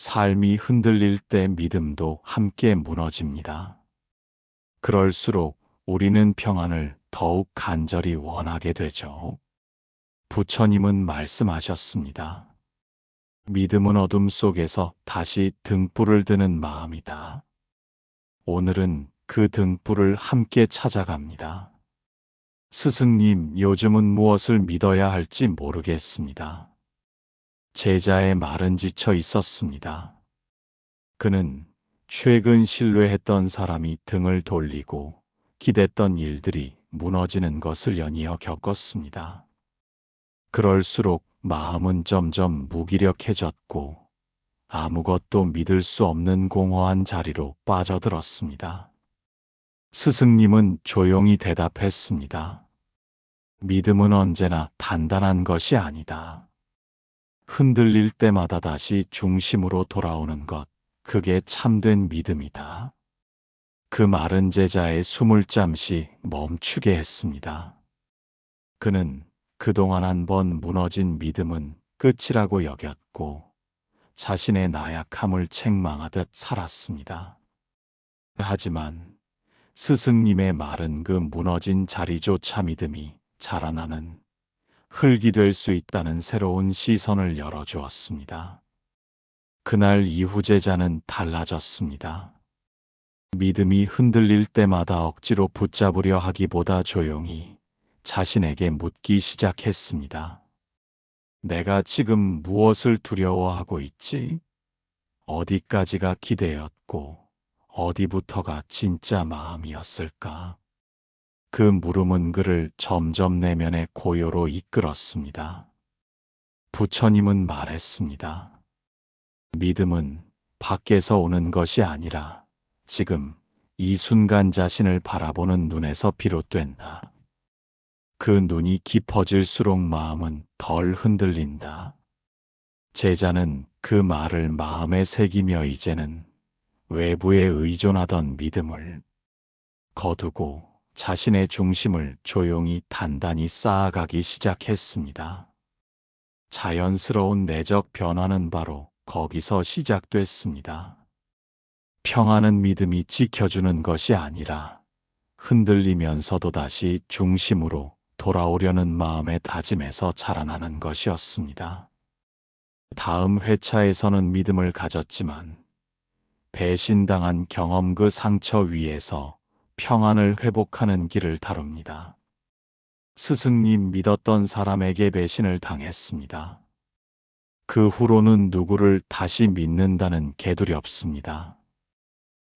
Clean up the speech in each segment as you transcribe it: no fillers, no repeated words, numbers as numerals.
삶이 흔들릴 때 믿음도 함께 무너집니다. 그럴수록 우리는 평안을 더욱 간절히 원하게 되죠. 부처님은 말씀하셨습니다. 믿음은 어둠 속에서 다시 등불을 드는 마음이다. 오늘은 그 등불을 함께 찾아갑니다. 스승님, 요즘은 무엇을 믿어야 할지 모르겠습니다. 제자의 말은 지쳐 있었습니다. 그는 최근 신뢰했던 사람이 등을 돌리고 기댔던 일들이 무너지는 것을 연이어 겪었습니다. 그럴수록 마음은 점점 무기력해졌고 아무것도 믿을 수 없는 공허한 자리로 빠져들었습니다. 스승님은 조용히 대답했습니다. 믿음은 언제나 단단한 것이 아니다. 흔들릴 때마다 다시 중심으로 돌아오는 것, 그게 참된 믿음이다. 그 마른 제자의 숨을 잠시 멈추게 했습니다. 그는 그동안 한 번 무너진 믿음은 끝이라고 여겼고 자신의 나약함을 책망하듯 살았습니다. 하지만 스승님의 말은 그 무너진 자리조차 믿음이 자라나는 흙이 될 수 있다는 새로운 시선을 열어주었습니다. 그날 이후 제자는 달라졌습니다. 믿음이 흔들릴 때마다 억지로 붙잡으려 하기보다 조용히 자신에게 묻기 시작했습니다. 내가 지금 무엇을 두려워하고 있지? 어디까지가 기대였고 어디부터가 진짜 마음이었을까? 그 물음은 그를 점점 내면의 고요로 이끌었습니다. 부처님은 말했습니다. 믿음은 밖에서 오는 것이 아니라 지금 이 순간 자신을 바라보는 눈에서 비롯된다. 그 눈이 깊어질수록 마음은 덜 흔들린다. 제자는 그 말을 마음에 새기며 이제는 외부에 의존하던 믿음을 거두고 자신의 중심을 조용히 단단히 쌓아가기 시작했습니다. 자연스러운 내적 변화는 바로 거기서 시작됐습니다. 평안은 믿음이 지켜주는 것이 아니라 흔들리면서도 다시 중심으로 돌아오려는 마음의 다짐에서 자라나는 것이었습니다. 다음 회차에서는 믿음을 가졌지만 배신당한 경험 그 상처 위에서 평안을 회복하는 길을 다룹니다. 스승님 믿었던 사람에게 배신을 당했습니다. 그 후로는 누구를 다시 믿는다는 개둘이 없습니다.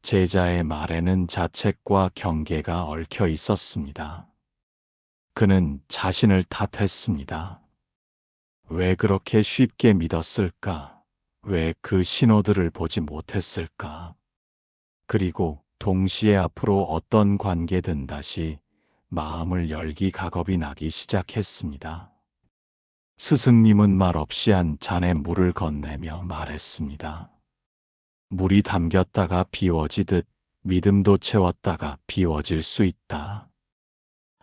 제자의 말에는 자책과 경계가 얽혀 있었습니다. 그는 자신을 탓했습니다. 왜 그렇게 쉽게 믿었을까? 왜 그 신호들을 보지 못했을까? 그리고 동시에 앞으로 어떤 관계든 다시 마음을 열기 각업이 나기 시작했습니다. 스승님은 말없이 한 잔의 물을 건네며 말했습니다. 물이 담겼다가 비워지듯 믿음도 채웠다가 비워질 수 있다.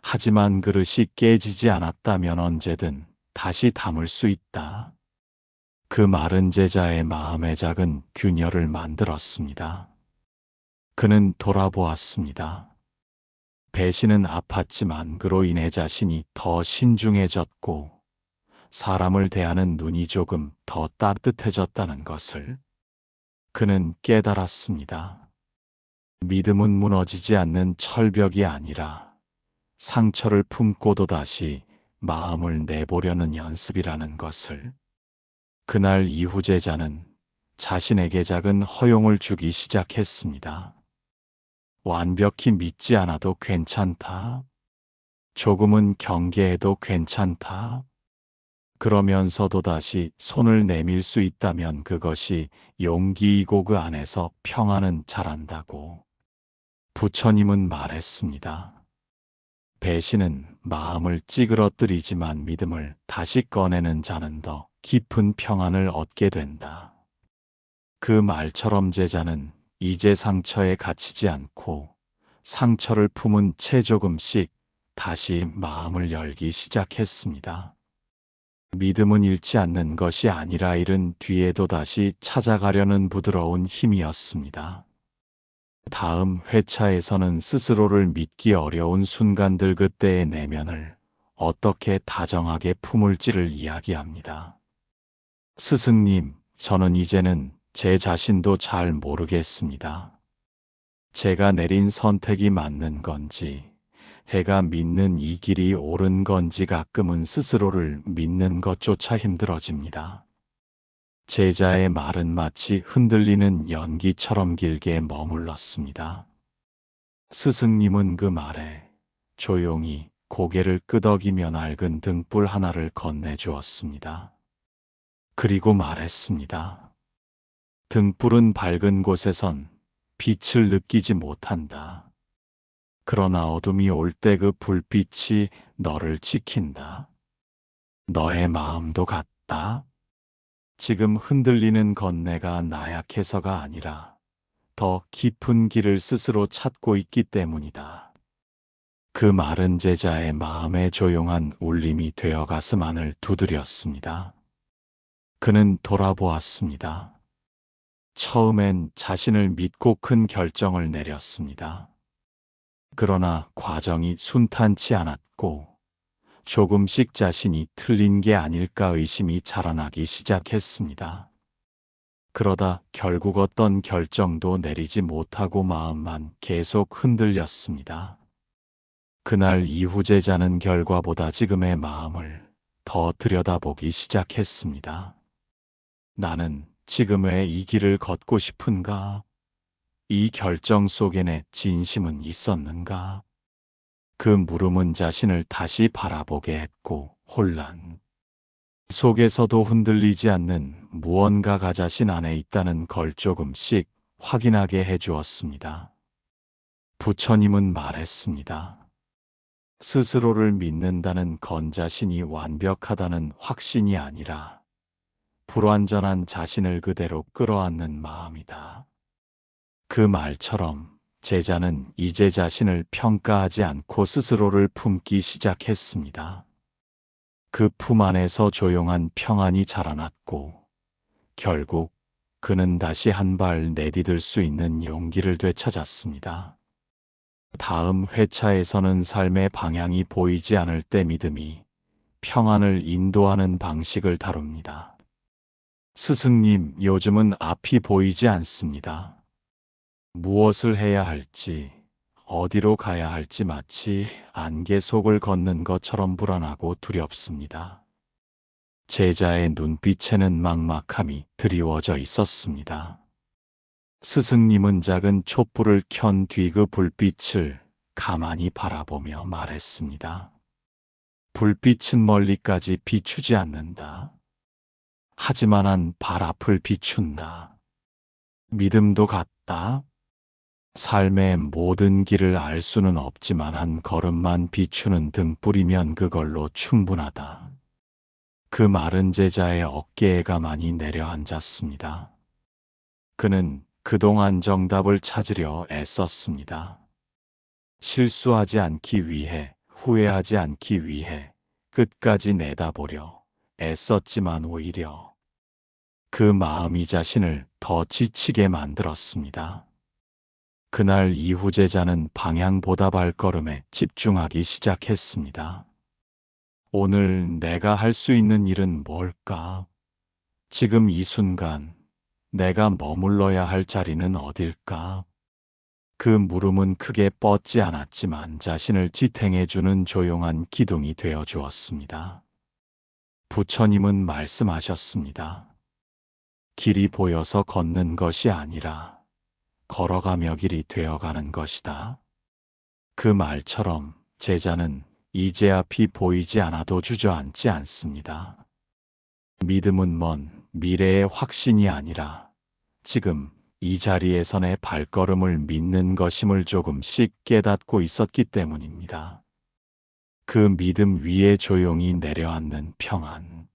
하지만 그릇이 깨지지 않았다면 언제든 다시 담을 수 있다. 그 마른 제자의 마음에 작은 균열을 만들었습니다. 그는 돌아보았습니다. 배신은 아팠지만 그로 인해 자신이 더 신중해졌고 사람을 대하는 눈이 조금 더 따뜻해졌다는 것을 그는 깨달았습니다. 믿음은 무너지지 않는 철벽이 아니라 상처를 품고도 다시 마음을 내보려는 연습이라는 것을. 그날 이후 제자는 자신에게 작은 허용을 주기 시작했습니다. 완벽히 믿지 않아도 괜찮다. 조금은 경계해도 괜찮다. 그러면서도 다시 손을 내밀 수 있다면 그것이 용기이고 그 안에서 평안은 자란다고 부처님은 말했습니다. 배신은 마음을 찌그러뜨리지만 믿음을 다시 꺼내는 자는 더 깊은 평안을 얻게 된다. 그 말처럼 제자는 이제 상처에 갇히지 않고 상처를 품은 채 조금씩 다시 마음을 열기 시작했습니다. 믿음은 잃지 않는 것이 아니라 잃은 뒤에도 다시 찾아가려는 부드러운 힘이었습니다. 다음 회차에서는 스스로를 믿기 어려운 순간들, 그때의 내면을 어떻게 다정하게 품을지를 이야기합니다. 스승님, 저는 이제는 제 자신도 잘 모르겠습니다. 제가 내린 선택이 맞는 건지, 제가 믿는 이 길이 옳은 건지 가끔은 스스로를 믿는 것조차 힘들어집니다. 제자의 말은 마치 흔들리는 연기처럼 길게 머물렀습니다. 스승님은 그 말에 조용히 고개를 끄덕이며 낡은 등불 하나를 건네주었습니다. 그리고 말했습니다. 등불은 밝은 곳에선 빛을 느끼지 못한다. 그러나 어둠이 올 때 그 불빛이 너를 지킨다. 너의 마음도 같다. 지금 흔들리는 건 내가 나약해서가 아니라 더 깊은 길을 스스로 찾고 있기 때문이다. 그 말은 제자의 마음에 조용한 울림이 되어 가슴 안을 두드렸습니다. 그는 돌아보았습니다. 처음엔 자신을 믿고 큰 결정을 내렸습니다. 그러나 과정이 순탄치 않았고 조금씩 자신이 틀린 게 아닐까 의심이 자라나기 시작했습니다. 그러다 결국 어떤 결정도 내리지 못하고 마음만 계속 흔들렸습니다. 그날 이후 제자는 결과보다 지금의 마음을 더 들여다보기 시작했습니다. 나는 지금 왜 이 길을 걷고 싶은가? 이 결정 속에 내 진심은 있었는가? 그 물음은 자신을 다시 바라보게 했고 혼란 속에서도 흔들리지 않는 무언가가 자신 안에 있다는 걸 조금씩 확인하게 해주었습니다. 부처님은 말했습니다. 스스로를 믿는다는 건 자신이 완벽하다는 확신이 아니라 불완전한 자신을 그대로 끌어안는 마음이다. 그 말처럼 제자는 이제 자신을 평가하지 않고 스스로를 품기 시작했습니다. 그 품 안에서 조용한 평안이 자라났고 결국 그는 다시 한 발 내디딜 수 있는 용기를 되찾았습니다. 다음 회차에서는 삶의 방향이 보이지 않을 때 믿음이 평안을 인도하는 방식을 다룹니다. 스승님, 요즘은 앞이 보이지 않습니다. 무엇을 해야 할지, 어디로 가야 할지 마치 안개 속을 걷는 것처럼 불안하고 두렵습니다. 제자의 눈빛에는 막막함이 드리워져 있었습니다. 스승님은 작은 촛불을 켠 뒤 그 불빛을 가만히 바라보며 말했습니다. 불빛은 멀리까지 비추지 않는다. 하지만 한 발 앞을 비춘다. 믿음도 같다. 삶의 모든 길을 알 수는 없지만 한 걸음만 비추는 등불이면 그걸로 충분하다. 그 마른 제자의 어깨에 가만히 내려앉았습니다. 그는 그동안 정답을 찾으려 애썼습니다. 실수하지 않기 위해, 후회하지 않기 위해 끝까지 내다보려 애썼지만 오히려 그 마음이 자신을 더 지치게 만들었습니다. 그날 이후 제자는 방향보다 발걸음에 집중하기 시작했습니다. 오늘 내가 할 수 있는 일은 뭘까? 지금 이 순간 내가 머물러야 할 자리는 어딜까? 그 물음은 크게 뻗지 않았지만 자신을 지탱해주는 조용한 기둥이 되어 주었습니다. 부처님은 말씀하셨습니다. 길이 보여서 걷는 것이 아니라 걸어가며 길이 되어가는 것이다. 그 말처럼 제자는 이제 앞이 보이지 않아도 주저앉지 않습니다. 믿음은 먼 미래의 확신이 아니라 지금 이 자리에서 내 발걸음을 믿는 것임을 조금씩 깨닫고 있었기 때문입니다. 그 믿음 위에 조용히 내려앉는 평안.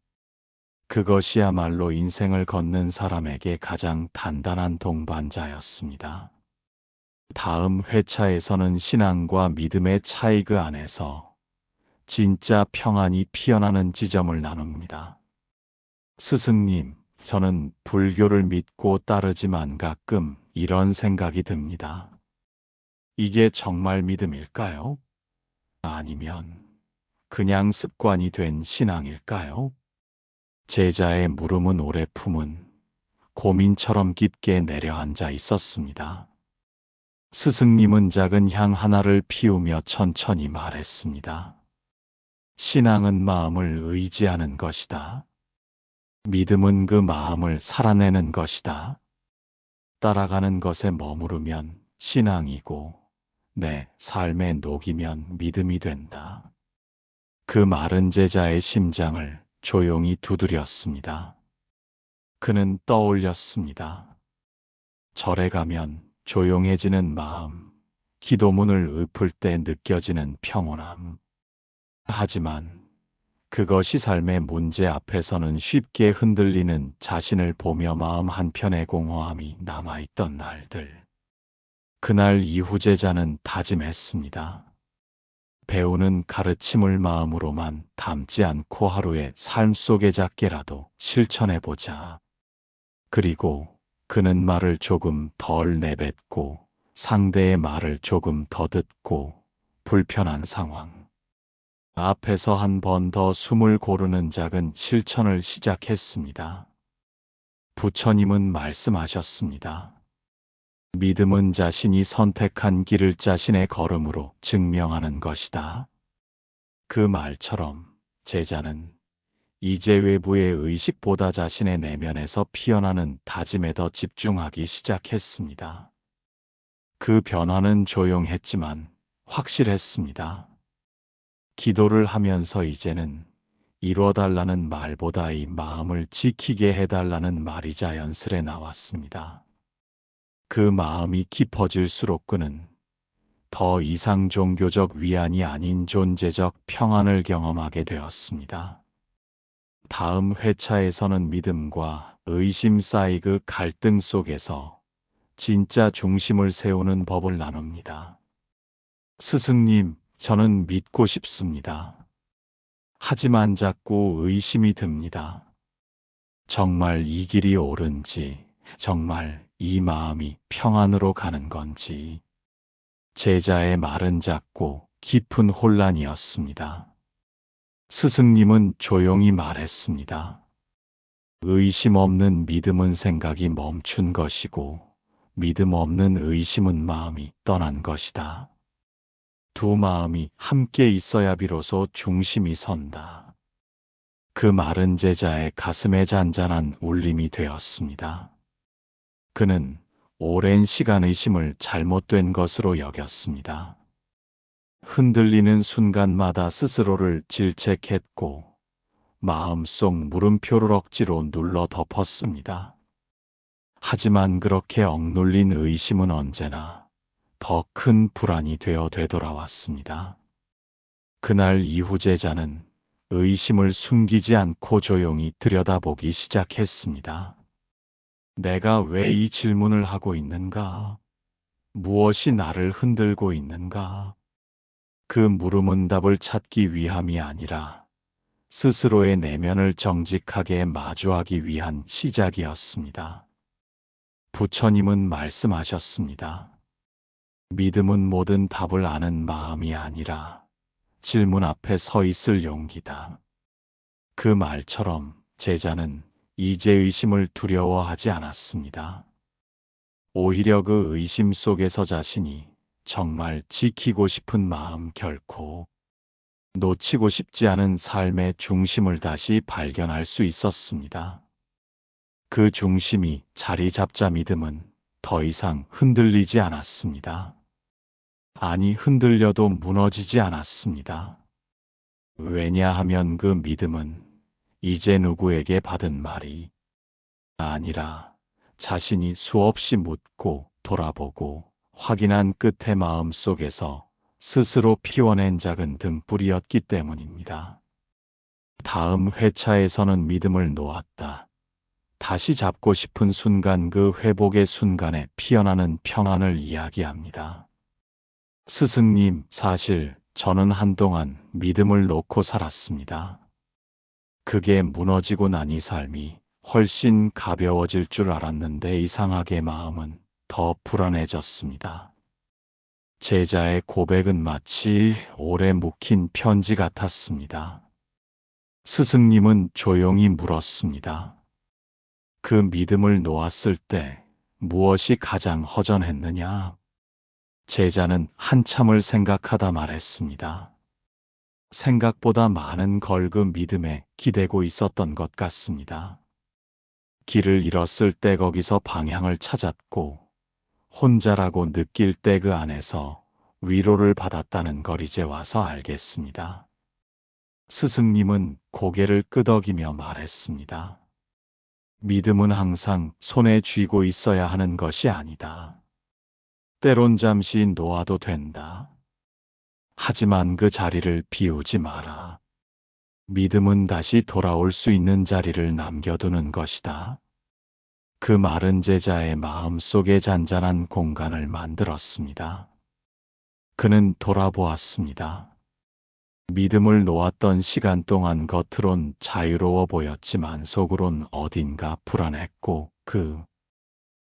그것이야말로 인생을 걷는 사람에게 가장 단단한 동반자였습니다. 다음 회차에서는 신앙과 믿음의 차이 그 안에서 진짜 평안이 피어나는 지점을 나눕니다. 스승님, 저는 불교를 믿고 따르지만 가끔 이런 생각이 듭니다. 이게 정말 믿음일까요? 아니면 그냥 습관이 된 신앙일까요? 제자의 물음은 오래 품은 고민처럼 깊게 내려앉아 있었습니다. 스승님은 작은 향 하나를 피우며 천천히 말했습니다. 신앙은 마음을 의지하는 것이다. 믿음은 그 마음을 살아내는 것이다. 따라가는 것에 머무르면 신앙이고 내 삶에 녹이면 믿음이 된다. 그 마른 제자의 심장을 조용히 두드렸습니다. 그는 떠올렸습니다. 절에 가면 조용해지는 마음, 기도문을 읊을 때 느껴지는 평온함. 하지만 그것이 삶의 문제 앞에서는 쉽게 흔들리는 자신을 보며 마음 한편의 공허함이 남아있던 날들. 그날 이후 제자는 다짐했습니다. 배우는 가르침을 마음으로만 담지 않고 하루의 삶 속의 작게라도 실천해보자. 그리고 그는 말을 조금 덜 내뱉고 상대의 말을 조금 더 듣고 불편한 상황 앞에서 한 번 더 숨을 고르는 작은 실천을 시작했습니다. 부처님은 말씀하셨습니다. 믿음은 자신이 선택한 길을 자신의 걸음으로 증명하는 것이다. 그 말처럼 제자는 이제 외부의 의식보다 자신의 내면에서 피어나는 다짐에 더 집중하기 시작했습니다. 그 변화는 조용했지만 확실했습니다. 기도를 하면서 이제는 이뤄달라는 말보다 이 마음을 지키게 해달라는 말이 자연스레 나왔습니다. 그 마음이 깊어질수록 그는 더 이상 종교적 위안이 아닌 존재적 평안을 경험하게 되었습니다. 다음 회차에서는 믿음과 의심 사이 그 갈등 속에서 진짜 중심을 세우는 법을 나눕니다. 스승님, 저는 믿고 싶습니다. 하지만 자꾸 의심이 듭니다. 정말 이 길이 옳은지, 정말 이 마음이 평안으로 가는 건지. 제자의 말은 작고 깊은 혼란이었습니다. 스승님은 조용히 말했습니다. 의심 없는 믿음은 생각이 멈춘 것이고, 믿음 없는 의심은 마음이 떠난 것이다. 두 마음이 함께 있어야 비로소 중심이 선다. 그 말은 제자의 가슴에 잔잔한 울림이 되었습니다. 그는 오랜 시간 의심을 잘못된 것으로 여겼습니다. 흔들리는 순간마다 스스로를 질책했고 마음속 물음표를 억지로 눌러 덮었습니다. 하지만 그렇게 억눌린 의심은 언제나 더 큰 불안이 되어 되돌아왔습니다. 그날 이후 제자는 의심을 숨기지 않고 조용히 들여다보기 시작했습니다. 내가 왜 이 질문을 하고 있는가? 무엇이 나를 흔들고 있는가? 그 물음은 답을 찾기 위함이 아니라 스스로의 내면을 정직하게 마주하기 위한 시작이었습니다. 부처님은 말씀하셨습니다. 믿음은 모든 답을 아는 마음이 아니라 질문 앞에 서 있을 용기다. 그 말처럼 제자는 이제 의심을 두려워하지 않았습니다. 오히려 그 의심 속에서 자신이 정말 지키고 싶은 마음, 결코 놓치고 싶지 않은 삶의 중심을 다시 발견할 수 있었습니다. 그 중심이 자리 잡자 믿음은 더 이상 흔들리지 않았습니다. 아니, 흔들려도 무너지지 않았습니다. 왜냐하면 그 믿음은 이제 누구에게 받은 말이 아니라 자신이 수없이 묻고 돌아보고 확인한 끝에 마음속에서 스스로 피워낸 작은 등불이었기 때문입니다. 다음 회차에서는 믿음을 놓았다. 다시 잡고 싶은 순간, 그 회복의 순간에 피어나는 평안을 이야기합니다. 스승님, 사실 저는 한동안 믿음을 놓고 살았습니다. 그게 무너지고 나니 삶이 훨씬 가벼워질 줄 알았는데 이상하게 마음은 더 불안해졌습니다. 제자의 고백은 마치 오래 묵힌 편지 같았습니다. 스승님은 조용히 물었습니다. 그 믿음을 놓았을 때 무엇이 가장 허전했느냐? 제자는 한참을 생각하다 말했습니다. 생각보다 많은 걸 그 믿음에 기대고 있었던 것 같습니다. 길을 잃었을 때 거기서 방향을 찾았고 혼자라고 느낄 때 그 안에서 위로를 받았다는 걸 이제 와서 알겠습니다. 스승님은 고개를 끄덕이며 말했습니다. 믿음은 항상 손에 쥐고 있어야 하는 것이 아니다. 때론 잠시 놓아도 된다. 하지만 그 자리를 비우지 마라. 믿음은 다시 돌아올 수 있는 자리를 남겨두는 것이다. 그 말은 제자의 마음속에 잔잔한 공간을 만들었습니다. 그는 돌아보았습니다. 믿음을 놓았던 시간 동안 겉으론 자유로워 보였지만 속으론 어딘가 불안했고 그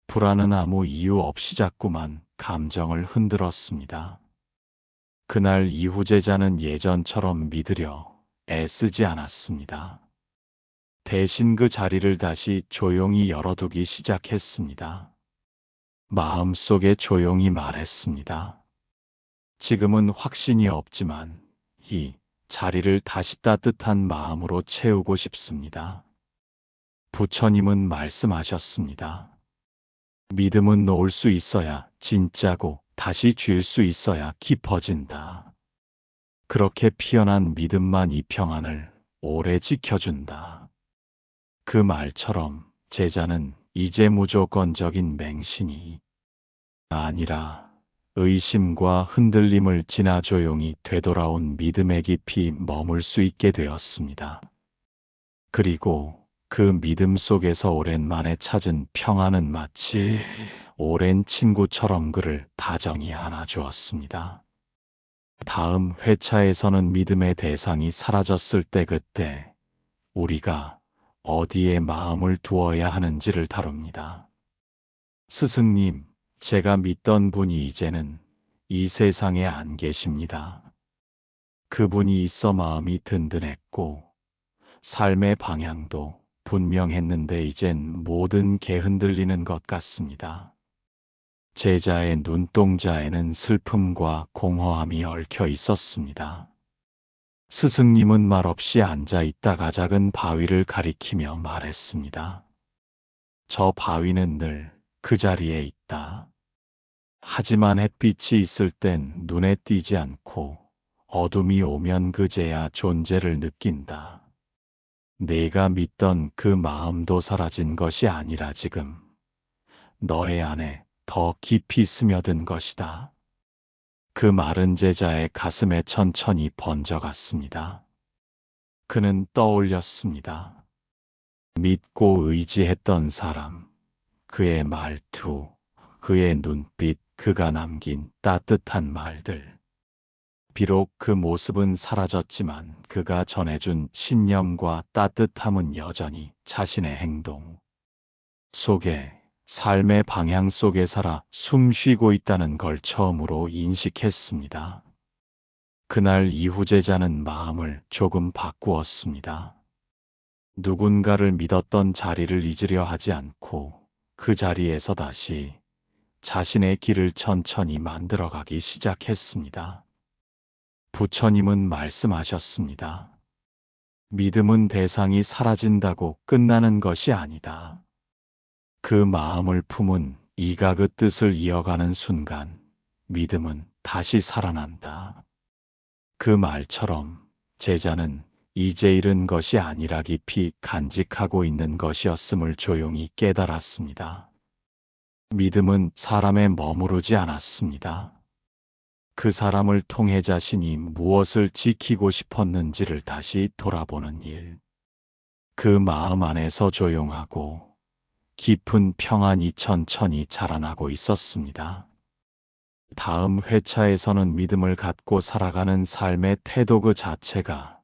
불안은 아무 이유 없이 자꾸만 감정을 흔들었습니다. 그날 이후 제자는 예전처럼 믿으려 애쓰지 않았습니다. 대신 그 자리를 다시 조용히 열어두기 시작했습니다. 마음속에 조용히 말했습니다. 지금은 확신이 없지만 이 자리를 다시 따뜻한 마음으로 채우고 싶습니다. 부처님은 말씀하셨습니다. 믿음은 놓을 수 있어야 진짜고 다시 쥘 수 있어야 깊어진다. 그렇게 피어난 믿음만 이 평안을 오래 지켜준다. 그 말처럼 제자는 이제 무조건적인 맹신이 아니라 의심과 흔들림을 지나 조용히 되돌아온 믿음의 깊이 머물 수 있게 되었습니다. 그리고 그 믿음 속에서 오랜만에 찾은 평안은 마치 오랜 친구처럼 그를 다정히 안아주었습니다. 다음 회차에서는 믿음의 대상이 사라졌을 때 그때 우리가 어디에 마음을 두어야 하는지를 다룹니다. 스승님, 제가 믿던 분이 이제는 이 세상에 안 계십니다. 그분이 있어 마음이 든든했고 삶의 방향도 분명했는데 이젠 모든 게 흔들리는 것 같습니다. 제자의 눈동자에는 슬픔과 공허함이 얽혀 있었습니다. 스승님은 말없이 앉아 있다가 작은 바위를 가리키며 말했습니다. 저 바위는 늘 그 자리에 있다. 하지만 햇빛이 있을 땐 눈에 띄지 않고 어둠이 오면 그제야 존재를 느낀다. 내가 믿던 그 마음도 사라진 것이 아니라 지금 너의 안에 더 깊이 스며든 것이다. 그 말은 제자의 가슴에 천천히 번져갔습니다. 그는 떠올렸습니다. 믿고 의지했던 사람, 그의 말투, 그의 눈빛, 그가 남긴 따뜻한 말들. 비록 그 모습은 사라졌지만 그가 전해준 신념과 따뜻함은 여전히 자신의 행동 속에 삶의 방향 속에 살아 숨쉬고 있다는 걸 처음으로 인식했습니다. 그날 이후 제자는 마음을 조금 바꾸었습니다. 누군가를 믿었던 자리를 잊으려 하지 않고 그 자리에서 다시 자신의 길을 천천히 만들어가기 시작했습니다. 부처님은 말씀하셨습니다. 믿음은 대상이 사라진다고 끝나는 것이 아니다. 그 마음을 품은 이가 그 뜻을 이어가는 순간 믿음은 다시 살아난다. 그 말처럼 제자는 이제 잃은 것이 아니라 깊이 간직하고 있는 것이었음을 조용히 깨달았습니다. 믿음은 사람에 머무르지 않았습니다. 그 사람을 통해 자신이 무엇을 지키고 싶었는지를 다시 돌아보는 일. 그 마음 안에서 조용하고 깊은 평안이 천천히 자라나고 있었습니다. 다음 회차에서는 믿음을 갖고 살아가는 삶의 태도 그 자체가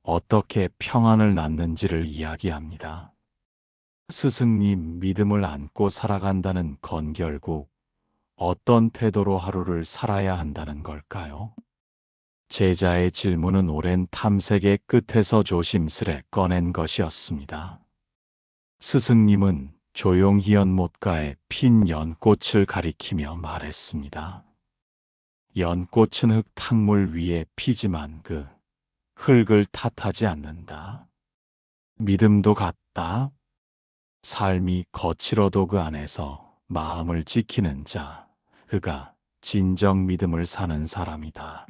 어떻게 평안을 낳는지를 이야기합니다. 스승님, 믿음을 안고 살아간다는 건 결국 어떤 태도로 하루를 살아야 한다는 걸까요? 제자의 질문은 오랜 탐색의 끝에서 조심스레 꺼낸 것이었습니다. 스승님은 조용히 연못가에 핀 연꽃을 가리키며 말했습니다. 연꽃은 흙 탕물 위에 피지만 그 흙을 탓하지 않는다. 믿음도 같다. 삶이 거칠어도 그 안에서 마음을 지키는 자, 그가 진정 믿음을 사는 사람이다.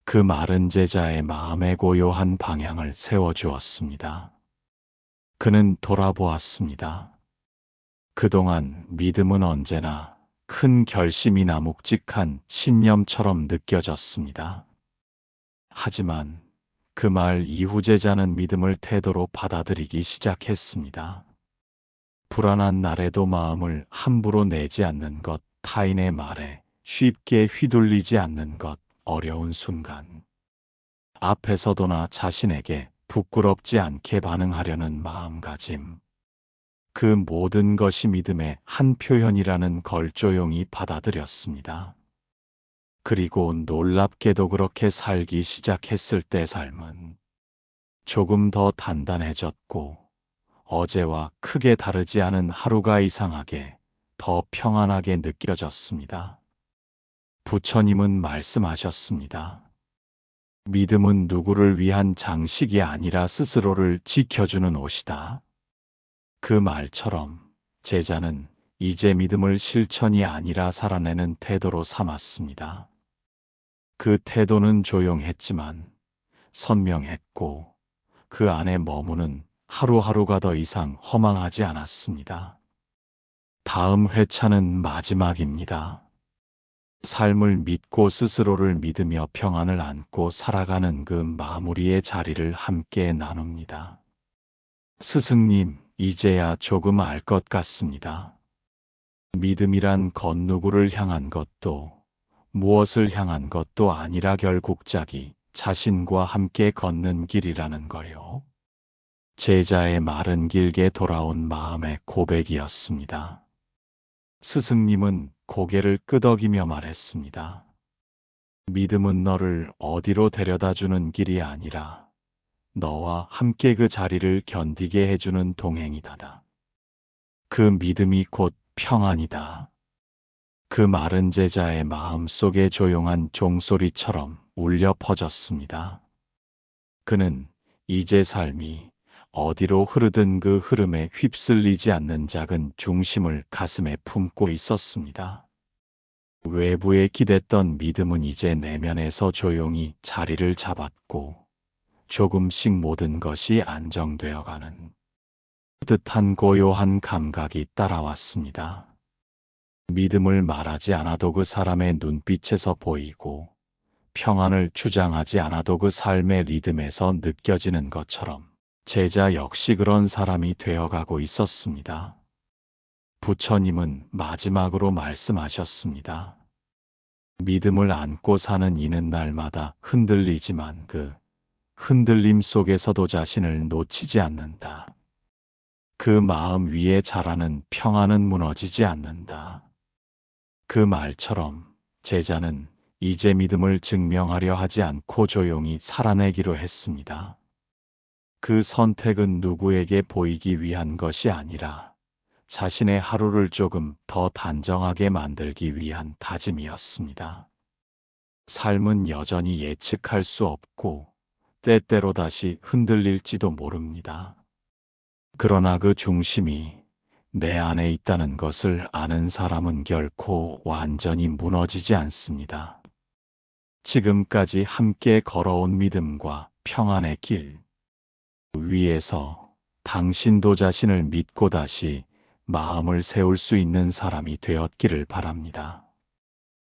그 말은 제자의 마음에 고요한 방향을 세워주었습니다. 그는 돌아보았습니다. 그동안 믿음은 언제나 큰 결심이나 묵직한 신념처럼 느껴졌습니다. 하지만 그 말 이후 제자는 믿음을 태도로 받아들이기 시작했습니다. 불안한 날에도 마음을 함부로 내지 않는 것, 타인의 말에 쉽게 휘둘리지 않는 것, 어려운 순간 앞에서도나 자신에게 부끄럽지 않게 반응하려는 마음가짐. 그 모든 것이 믿음의 한 표현이라는 걸 조용히 받아들였습니다. 그리고 놀랍게도 그렇게 살기 시작했을 때 삶은 조금 더 단단해졌고 어제와 크게 다르지 않은 하루가 이상하게 더 평안하게 느껴졌습니다. 부처님은 말씀하셨습니다. 믿음은 누구를 위한 장식이 아니라 스스로를 지켜주는 옷이다. 그 말처럼 제자는 이제 믿음을 실천이 아니라 살아내는 태도로 삼았습니다. 그 태도는 조용했지만 선명했고 그 안에 머무는 하루하루가 더 이상 허망하지 않았습니다. 다음 회차는 마지막입니다. 삶을 믿고 스스로를 믿으며 평안을 안고 살아가는 그 마무리의 자리를 함께 나눕니다. 스승님, 이제야 조금 알 것 같습니다. 믿음이란 것 누구를 향한 것도 무엇을 향한 것도 아니라 결국 자기 자신과 함께 걷는 길이라는 거요. 제자의 말은 길게 돌아온 마음의 고백이었습니다. 스승님은 고개를 끄덕이며 말했습니다. 믿음은 너를 어디로 데려다 주는 길이 아니라 너와 함께 그 자리를 견디게 해주는 동행이다. 그 믿음이 곧 평안이다. 그 말은 제자의 마음 속에 조용한 종소리처럼 울려 퍼졌습니다. 그는 이제 삶이 어디로 흐르든 그 흐름에 휩쓸리지 않는 작은 중심을 가슴에 품고 있었습니다. 외부에 기댔던 믿음은 이제 내면에서 조용히 자리를 잡았고 조금씩 모든 것이 안정되어가는 듯한 고요한 감각이 따라왔습니다. 믿음을 말하지 않아도 그 사람의 눈빛에서 보이고 평안을 주장하지 않아도 그 삶의 리듬에서 느껴지는 것처럼 제자 역시 그런 사람이 되어가고 있었습니다. 부처님은 마지막으로 말씀하셨습니다. 믿음을 안고 사는 이는 날마다 흔들리지만 그 흔들림 속에서도 자신을 놓치지 않는다. 그 마음 위에 자라는 평안은 무너지지 않는다. 그 말처럼 제자는 이제 믿음을 증명하려 하지 않고 조용히 살아내기로 했습니다. 그 선택은 누구에게 보이기 위한 것이 아니라 자신의 하루를 조금 더 단정하게 만들기 위한 다짐이었습니다. 삶은 여전히 예측할 수 없고 때때로 다시 흔들릴지도 모릅니다. 그러나 그 중심이 내 안에 있다는 것을 아는 사람은 결코 완전히 무너지지 않습니다. 지금까지 함께 걸어온 믿음과 평안의 길 위에서 당신도 자신을 믿고 다시 마음을 세울 수 있는 사람이 되었기를 바랍니다.